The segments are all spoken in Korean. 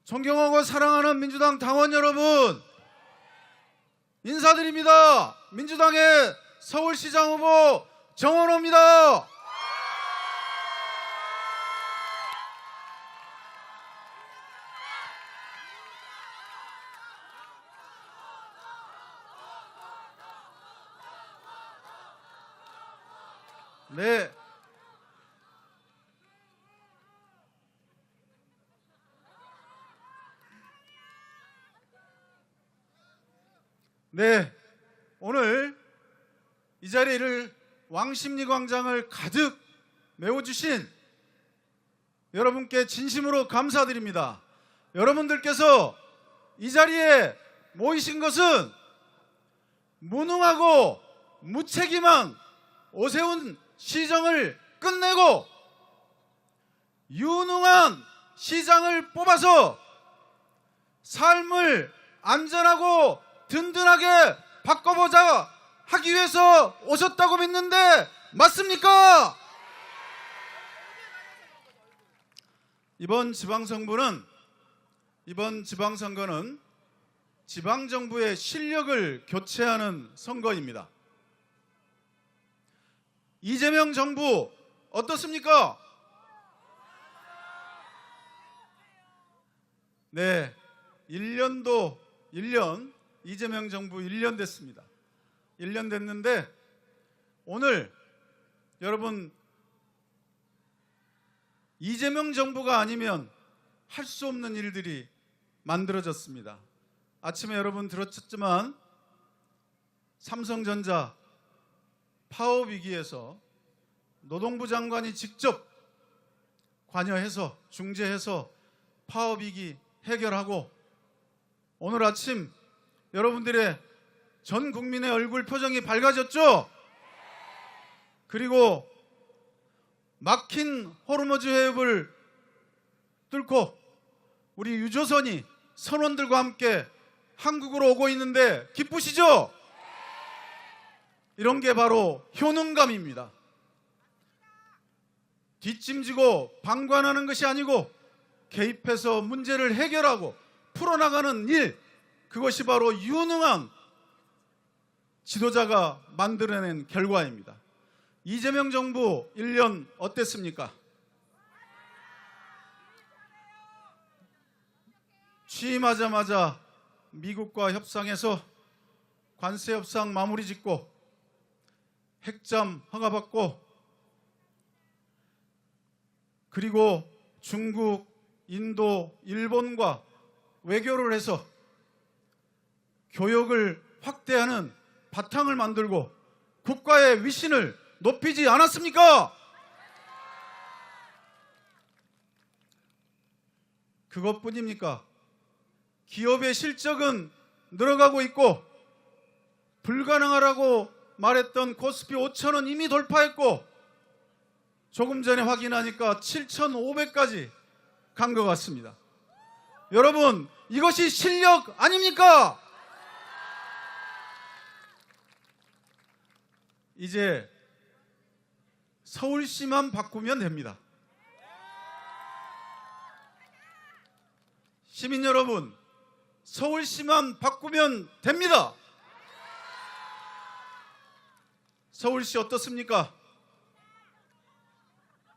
존경하고 사랑하는 민주당 당원 여러분, 인사드립니다. 민주당의 서울시장 후보 정원호입니다. 오늘 이 자리를 왕십리광장을 가득 메워주신 여러분께 진심으로 감사드립니다. 여러분들께서 이 자리에 모이신 것은 무능하고 무책임한 오세훈 시정을 끝내고 유능한 시장을 뽑아서 삶을 안전하고 든든하게 바꿔보자 하기 위해서 오셨다고 믿는데 맞습니까? 이번 지방선거는 지방정부의 실력을 교체하는 선거입니다. 이재명 정부 어떻습니까? 네, 1년 이재명 정부 1년 됐습니다. 1년 됐는데 오늘 여러분 이재명 정부가 아니면 할 수 없는 일들이 만들어졌습니다. 아침에 여러분 들었지만 삼성전자 파업 위기에서 노동부 장관이 직접 관여해서 중재해서 파업 위기 해결하고 오늘 아침 여러분들의 전 국민의 얼굴 표정이 밝아졌죠? 그리고 막힌 호르무즈 해협을 뚫고 우리 유조선이 선원들과 함께 한국으로 오고 있는데 기쁘시죠? 이런 게 바로 효능감입니다. 뒷짐지고 방관하는 것이 아니고 개입해서 문제를 해결하고 풀어나가는 일, 그것이 바로 유능한 지도자가 만들어낸 결과입니다. 이재명 정부 1년 어땠습니까? 취임하자마자 미국과 협상해서 관세 협상 마무리 짓고 핵잠 허가받고 그리고 중국, 인도, 일본과 외교를 해서 교역을 확대하는 바탕을 만들고 국가의 위신을 높이지 않았습니까? 그것뿐입니까? 기업의 실적은 늘어가고 있고 불가능하라고 말했던 코스피 5,000원 이미 돌파했고 조금 전에 확인하니까 7,500까지 간 것 같습니다. 여러분, 이것이 실력 아닙니까? 이제 서울시만 바꾸면 됩니다. 시민 여러분, 서울시만 바꾸면 됩니다. 서울시 어떻습니까?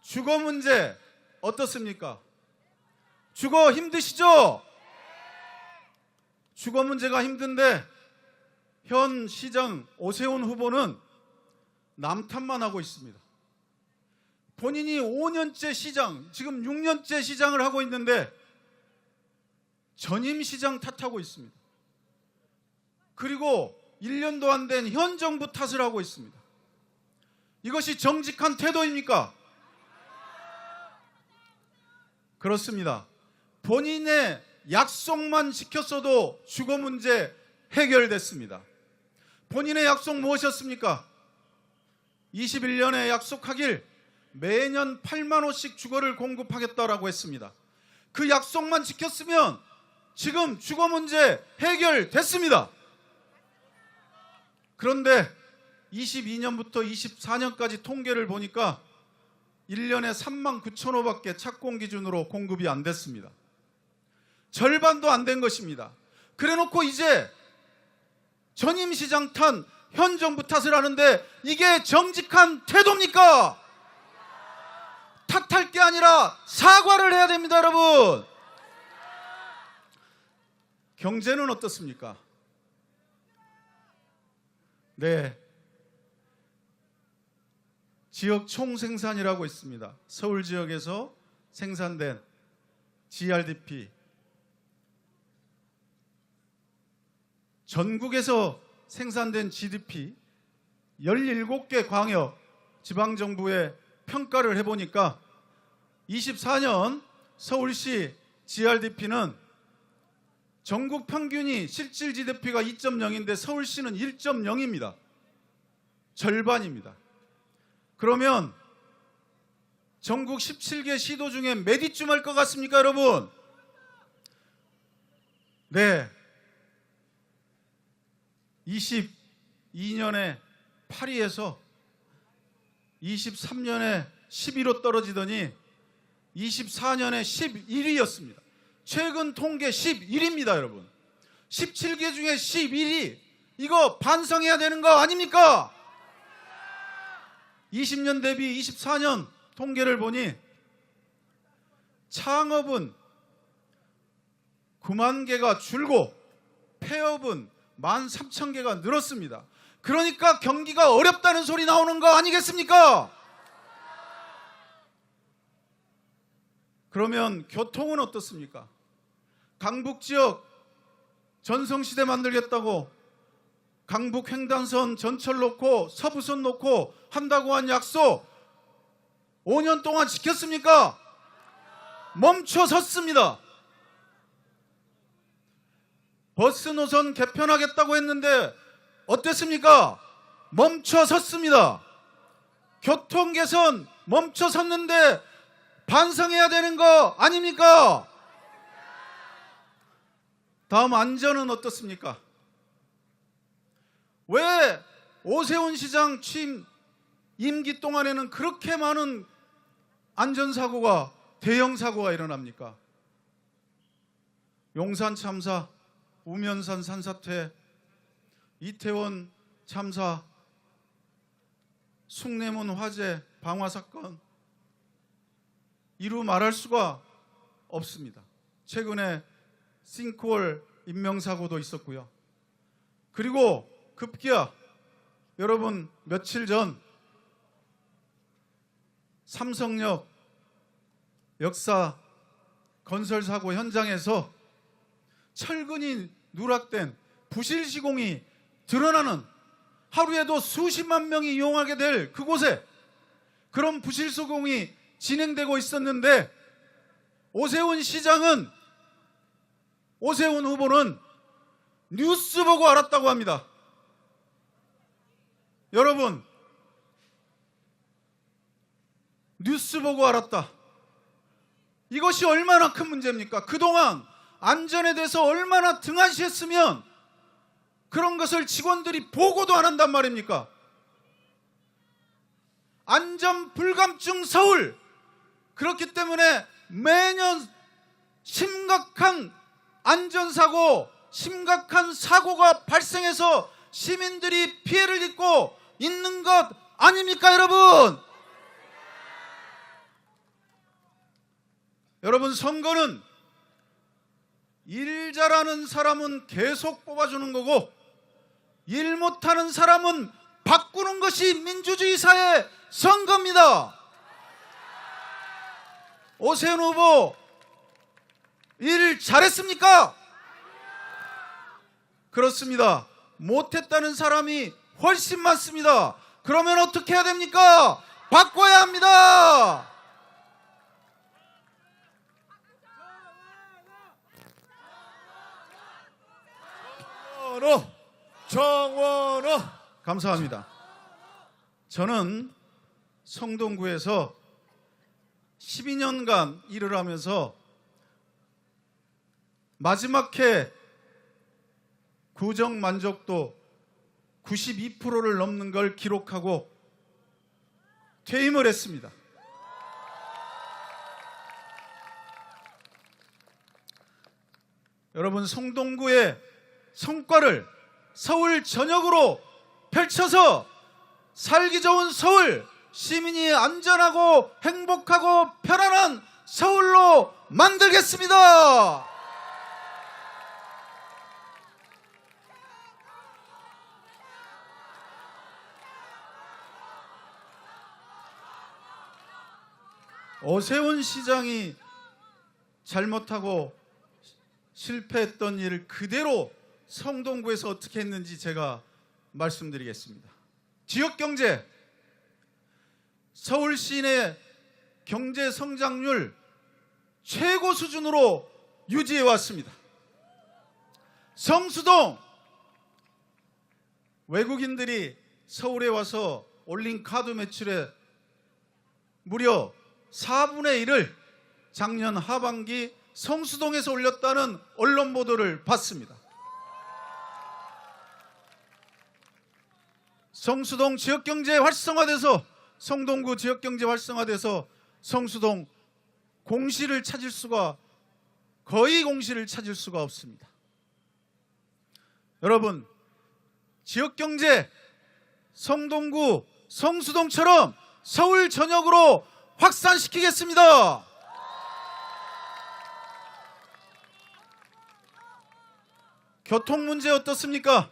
주거 문제 어떻습니까? 주거 힘드시죠? 주거 문제가 힘든데 현 시장 오세훈 후보는 남탓만 하고 있습니다. 본인이 5년째 시장, 지금 6년째 시장을 하고 있는데 전임 시장 탓하고 있습니다. 그리고 1년도 안 된 현 정부 탓을 하고 있습니다. 이것이 정직한 태도입니까? 그렇습니다. 본인의 약속만 지켰어도 주거 문제 해결됐습니다. 본인의 약속 무엇이었습니까? 21년에 약속하길 매년 8만 호씩 주거를 공급하겠다라고 했습니다. 그 약속만 지켰으면 지금 주거 문제 해결됐습니다. 그런데 22년부터 24년까지 통계를 보니까 1년에 3만 9천 호밖에 착공 기준으로 공급이 안 됐습니다. 절반도 안 된 것입니다. 그래놓고 이제 전임 시장 탓, 현 정부 탓을 하는데 이게 정직한 태도입니까? 탓할 게 아니라 사과를 해야 됩니다, 여러분. 경제는 어떻습니까? 네, 지역 총생산이라고 있습니다. 서울 지역에서 생산된 GRDP, 전국에서 생산된 GDP 17개 광역 지방정부의 평가를 해보니까 24년 서울시 GRDP는 전국 평균이 실질 GDP가 2.0인데 서울시는 1.0입니다. 절반입니다. 그러면 전국 17개 시도 중에 몇 위쯤 할 것 같습니까, 여러분? 네, 22년에 8위에서 23년에 11위로 떨어지더니 24년에 11위였습니다. 최근 통계 11위입니다, 여러분. 17개 중에 11위. 이거 반성해야 되는 거 아닙니까? 20년 대비 24년 통계를 보니 창업은 9만 개가 줄고 폐업은 13,000개가 늘었습니다. 그러니까 경기가 어렵다는 소리 나오는 거 아니겠습니까? 그러면 교통은 어떻습니까? 강북지역 전성시대 만들겠다고 강북 횡단선 전철 놓고 서부선 놓고 한다고 한 약속 5년 동안 지켰습니까? 멈춰 섰습니다. 버스 노선 개편하겠다고 했는데 어땠습니까? 멈춰 섰습니다. 교통 개선 멈춰 섰는데 반성해야 되는 거 아닙니까? 다음 안전은 어떻습니까? 왜 오세훈 시장 취임 임기 동안에는 그렇게 많은 안전사고가, 대형 사고가 일어납니까? 용산 참사, 우면산 산사태, 이태원 참사, 숭례문 화재 방화 사건, 이루 말할 수가 없습니다. 최근에 싱크홀 인명사고도 있었고요. 그리고 급기야 여러분 며칠 전 삼성역 역사 건설사고 현장에서 철근이 누락된 부실 시공이 드러나는, 하루에도 수십만 명이 이용하게 될 그곳에 그런 부실 시공이 진행되고 있었는데 오세훈 시장은, 오세훈 후보는 뉴스 보고 알았다고 합니다. 여러분, 뉴스 보고 알았다. 이것이 얼마나 큰 문제입니까? 그동안 안전에 대해서 얼마나 등한시했으면 그런 것을 직원들이 보고도 안 한단 말입니까? 안전 불감증 서울. 그렇기 때문에 매년 심각한 안전사고, 심각한 사고가 발생해서 시민들이 피해를 입고 있는 것 아닙니까, 여러분? 여러분, 선거는 일 잘하는 사람은 계속 뽑아주는 거고 일 못하는 사람은 바꾸는 것이 민주주의 사회 선거입니다. 오세훈 후보 일 잘했습니까? 그렇습니다. 못했다는 사람이 훨씬 많습니다. 그러면 어떻게 해야 됩니까? 바꿔야 합니다. 정원호 감사합니다. 저는 성동구에서 12년간 일을 하면서 마지막 해 구정 만족도 92%를 넘는 걸 기록하고 퇴임을 했습니다. 여러분, 성동구의 성과를 서울 전역으로 펼쳐서 살기 좋은 서울, 시민이 안전하고 행복하고 편안한 서울로 만들겠습니다. 오세훈 시장이 잘못하고 실패했던 일을 그대로 성동구에서 어떻게 했는지 제가 말씀드리겠습니다. 지역경제, 서울 시내 경제 성장률 최고 수준으로 유지해 왔습니다. 성수동, 외국인들이 서울에 와서 올린 카드 매출의 무려 4분의 1을 작년 하반기 성수동에서 올렸다는 언론 보도를 봤습니다. 성수동 지역경제 활성화돼서, 성동구 지역경제 활성화돼서 성수동 공시를 찾을 수가, 거의 공시를 찾을 수가 없습니다. 여러분, 지역경제 성동구, 성수동처럼 서울 전역으로 확산시키겠습니다. 교통 문제 어떻습니까?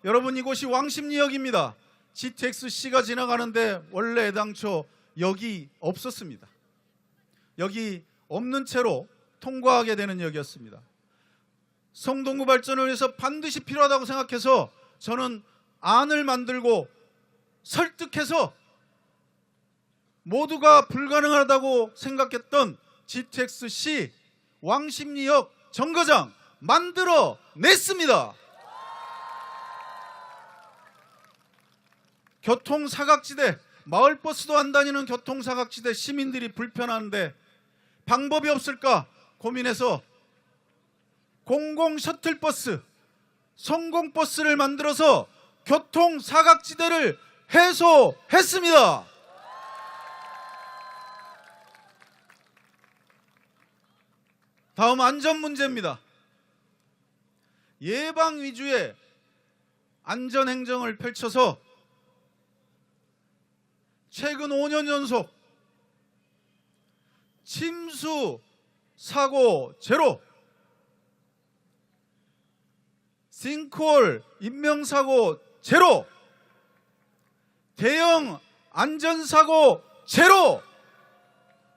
여러분, 이곳이 왕십리역입니다. GTX-C가 지나가는데 원래 애당초 역이 없었습니다. 역이 없는 채로 통과하게 되는 역이었습니다. 성동구 발전을 위해서 반드시 필요하다고 생각해서 저는 안을 만들고 설득해서 모두가 불가능하다고 생각했던 GTX-C 왕십리역 정거장 만들어 냈습니다. 교통사각지대, 마을버스도 안 다니는 교통사각지대, 시민들이 불편한데 방법이 없을까 고민해서 공공셔틀버스, 성공버스를 만들어서 교통사각지대를 해소했습니다. 다음, 안전 문제입니다. 예방 위주의 안전 행정을 펼쳐서 최근 5년 연속 침수 사고 제로, 싱크홀 인명사고 제로, 대형 안전사고 제로,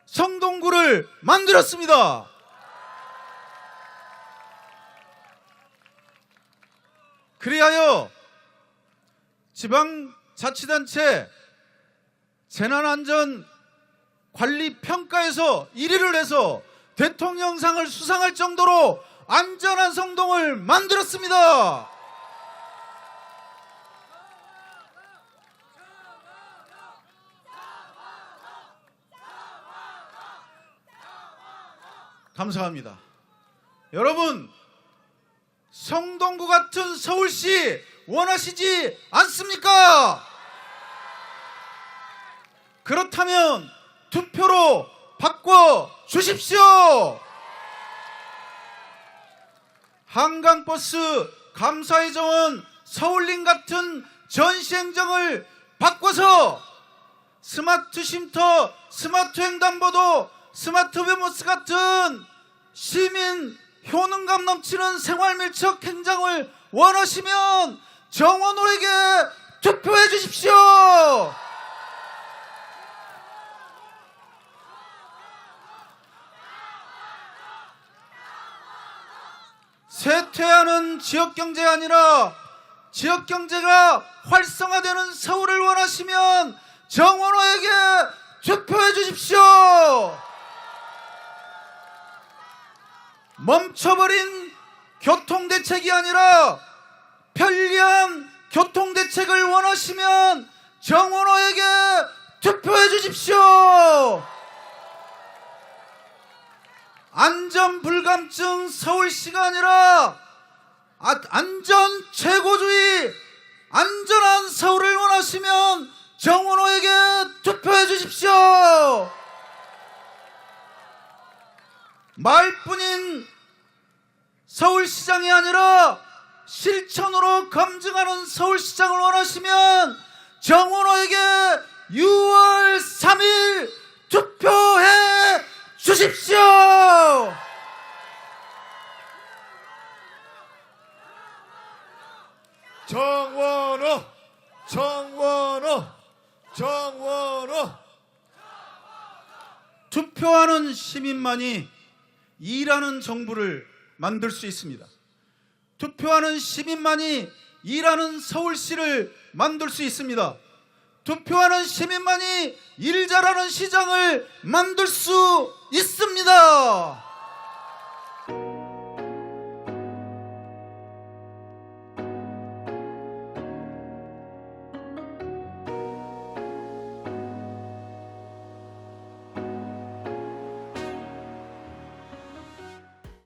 성동구를 만들었습니다. 그리하여 지방자치단체 재난안전관리평가에서 1위를 해서 대통령상을 수상할 정도로 안전한 성동을 만들었습니다. 감사합니다. 여러분, 성동구 같은 서울시 원하시지 않습니까? 그렇다면 투표로 바꿔 주십시오. 한강버스 감사의 정원 서울림 같은 전시행정을 바꿔서 스마트 쉼터, 스마트 횡단보도, 스마트 베모스 같은 시민 효능감 넘치는 생활밀착 행정을 원하시면 정원호에게 투표해 주십시오. 쇠퇴하는 지역경제가 아니라 지역경제가 활성화되는 서울을 원하시면 정원호에게 투표해 주십시오. 멈춰버린 교통대책이 아니라 편리한 교통대책을 원하시면 정원호에게 투표해 주십시오. 안전불감증 서울시가 아니라 안전 최고주의, 안전한 서울을 원하시면 정원호에게 투표해 주십시오. 말뿐인 서울시장이 아니라 실천으로 검증하는 서울시장을 원하시면 정원호에게 6월 3일 투표해 주십시오. 정원호, 정원호, 정원호. 투표하는 시민만이 일하는 정부를 만들 수 있습니다. 투표하는 시민만이 일하는 서울시를 만들 수 있습니다. 투표하는 시민만이 일 잘하는 시장을 만들 수 있습니다.